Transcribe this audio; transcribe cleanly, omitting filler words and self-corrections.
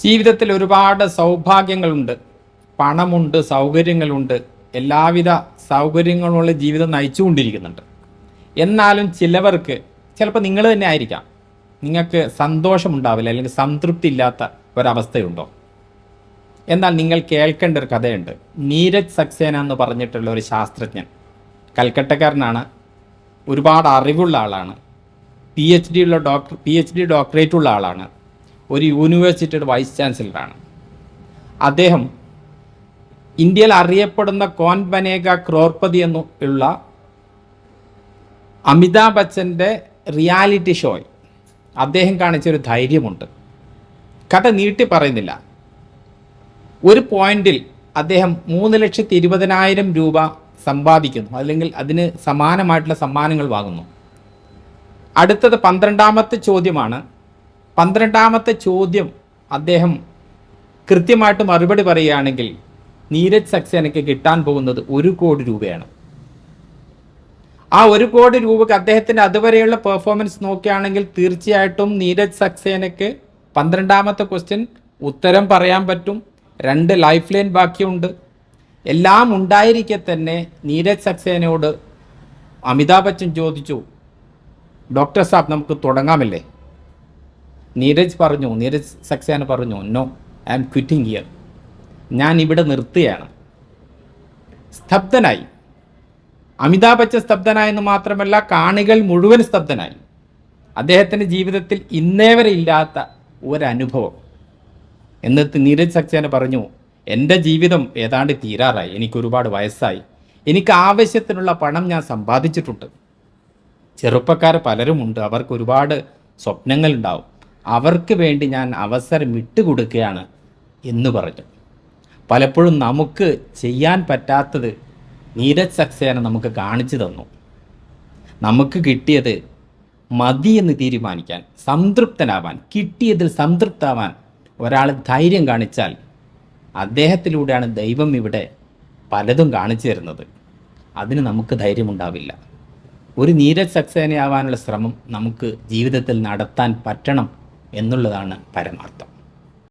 ജീവിതത്തിൽ ഒരുപാട് സൗഭാഗ്യങ്ങളുണ്ട്, പണമുണ്ട്, സൗകര്യങ്ങളുണ്ട്, എല്ലാവിധ സൗകര്യങ്ങളുള്ള ജീവിതം നയിച്ചുകൊണ്ടിരിക്കുന്നുണ്ട്. എന്നാലും ചിലവർക്ക്, ചിലപ്പോൾ നിങ്ങൾ തന്നെ ആയിരിക്കാം, നിങ്ങൾക്ക് സന്തോഷമുണ്ടാവില്ല അല്ലെങ്കിൽ സംതൃപ്തി ഇല്ലാത്ത ഒരവസ്ഥയുണ്ടോ? എന്നാൽ നിങ്ങൾ കേൾക്കേണ്ട ഒരു കഥയുണ്ട്. നീരജ് സക്സേന എന്ന് പറഞ്ഞിട്ടുള്ള ഒരു ശാസ്ത്രജ്ഞൻ, കൽക്കട്ടക്കാരനാണ്, ഒരുപാട് അറിവുള്ള ആളാണ്, PhD ഡോക്ടറേറ്റ് ഉള്ള ആളാണ്, ഒരു യൂണിവേഴ്സിറ്റിയുടെ വൈസ് ചാൻസലറാണ്. അദ്ദേഹം ഇന്ത്യയിൽ അറിയപ്പെടുന്ന കോൻ ബനേഗ ക്രോർപതി എന്നുള്ള അമിതാഭ് ബച്ചൻ്റെ റിയാലിറ്റി ഷോയിൽ അദ്ദേഹം കാണിച്ചൊരു ധൈര്യമുണ്ട്. കഥ നീട്ടി പറയുന്നില്ല. ഒരു പോയിന്റിൽ അദ്ദേഹം 3,20,000 രൂപ സമ്പാദിക്കുന്നു, അല്ലെങ്കിൽ അതിന് സമാനമായിട്ടുള്ള സമ്മാനങ്ങൾ വാങ്ങുന്നു. അടുത്തത് 12ാമത്തെ ചോദ്യമാണ്. 12ാമത്തെ ചോദ്യം അദ്ദേഹം കൃത്യമായിട്ട് മറുപടി പറയുകയാണെങ്കിൽ നീരജ് സക്സേനയ്ക്ക് കിട്ടാൻ പോകുന്നത് 1 കോടി രൂപയാണ്. ആ 1 കോടി രൂപയ്ക്ക് അദ്ദേഹത്തിൻ്റെ അതുവരെയുള്ള പെർഫോമൻസ് നോക്കുകയാണെങ്കിൽ തീർച്ചയായിട്ടും നീരജ് സക്സേനയ്ക്ക് 12ാമത്തെ ക്വസ്റ്റ്യൻ ഉത്തരം പറയാൻ പറ്റും. 2 ലൈഫ് ലൈൻ ബാക്കിയുണ്ട്. എല്ലാം ഉണ്ടായിരിക്കെ തന്നെ നീരജ് സക്സേനയോട് അമിതാഭ് ബച്ചൻ ചോദിച്ചു, ഡോക്ടർ സാബ് നമുക്ക് തുടങ്ങാമല്ലേ? നീരജ് സക്സേന പറഞ്ഞു, no, I am quitting here, ഞാൻ ഇവിടെ നിർത്തുകയാണ്. സ്തബ്ധനായി. അമിതാഭ് ബച്ചൻ സ്തബ്ധനായെന്ന് മാത്രമല്ല, കാണികൾ മുഴുവൻ സ്തബ്ധനായി. അദ്ദേഹത്തിൻ്റെ ജീവിതത്തിൽ ഇന്നേ വരെ ഇല്ലാത്ത ഒരനുഭവം. എന്നിട്ട് നീരജ് സക്സേന പറഞ്ഞു, എൻ്റെ ജീവിതം ഏതാണ്ട് തീരാറായി, എനിക്കൊരുപാട് വയസ്സായി, എനിക്ക് ആവശ്യത്തിനുള്ള പണം ഞാൻ സമ്പാദിച്ചിട്ടുണ്ട്. ചെറുപ്പക്കാർ പലരുമുണ്ട്, അവർക്ക് ഒരുപാട് സ്വപ്നങ്ങളുണ്ടാവും, അവർക്ക് വേണ്ടി ഞാൻ അവസരം വിട്ടുകൊടുക്കുകയാണ് എന്ന് പറഞ്ഞു. പലപ്പോഴും നമുക്ക് ചെയ്യാൻ പറ്റാത്തത് നീരജ് സക്സേന നമുക്ക് കാണിച്ചു തന്നു. നമുക്ക് കിട്ടിയത് മതി എന്ന് തീരുമാനിക്കാൻ, സംതൃപ്തനാവാൻ, കിട്ടിയതിൽ സംതൃപ്താവാൻ ഒരാൾ ധൈര്യം കാണിച്ചാൽ അദ്ദേഹത്തിലൂടെയാണ് ദൈവം ഇവിടെ പലതും കാണിച്ചു തരുന്നത്. അതിന് നമുക്ക് ധൈര്യമുണ്ടാവില്ല. ഒരു നീരജ് സക്സേനയാവാനുള്ള ശ്രമം നമുക്ക് ജീവിതത്തിൽ നടത്താൻ പറ്റണം എന്നുള്ളതാണ് പരമാർത്ഥം.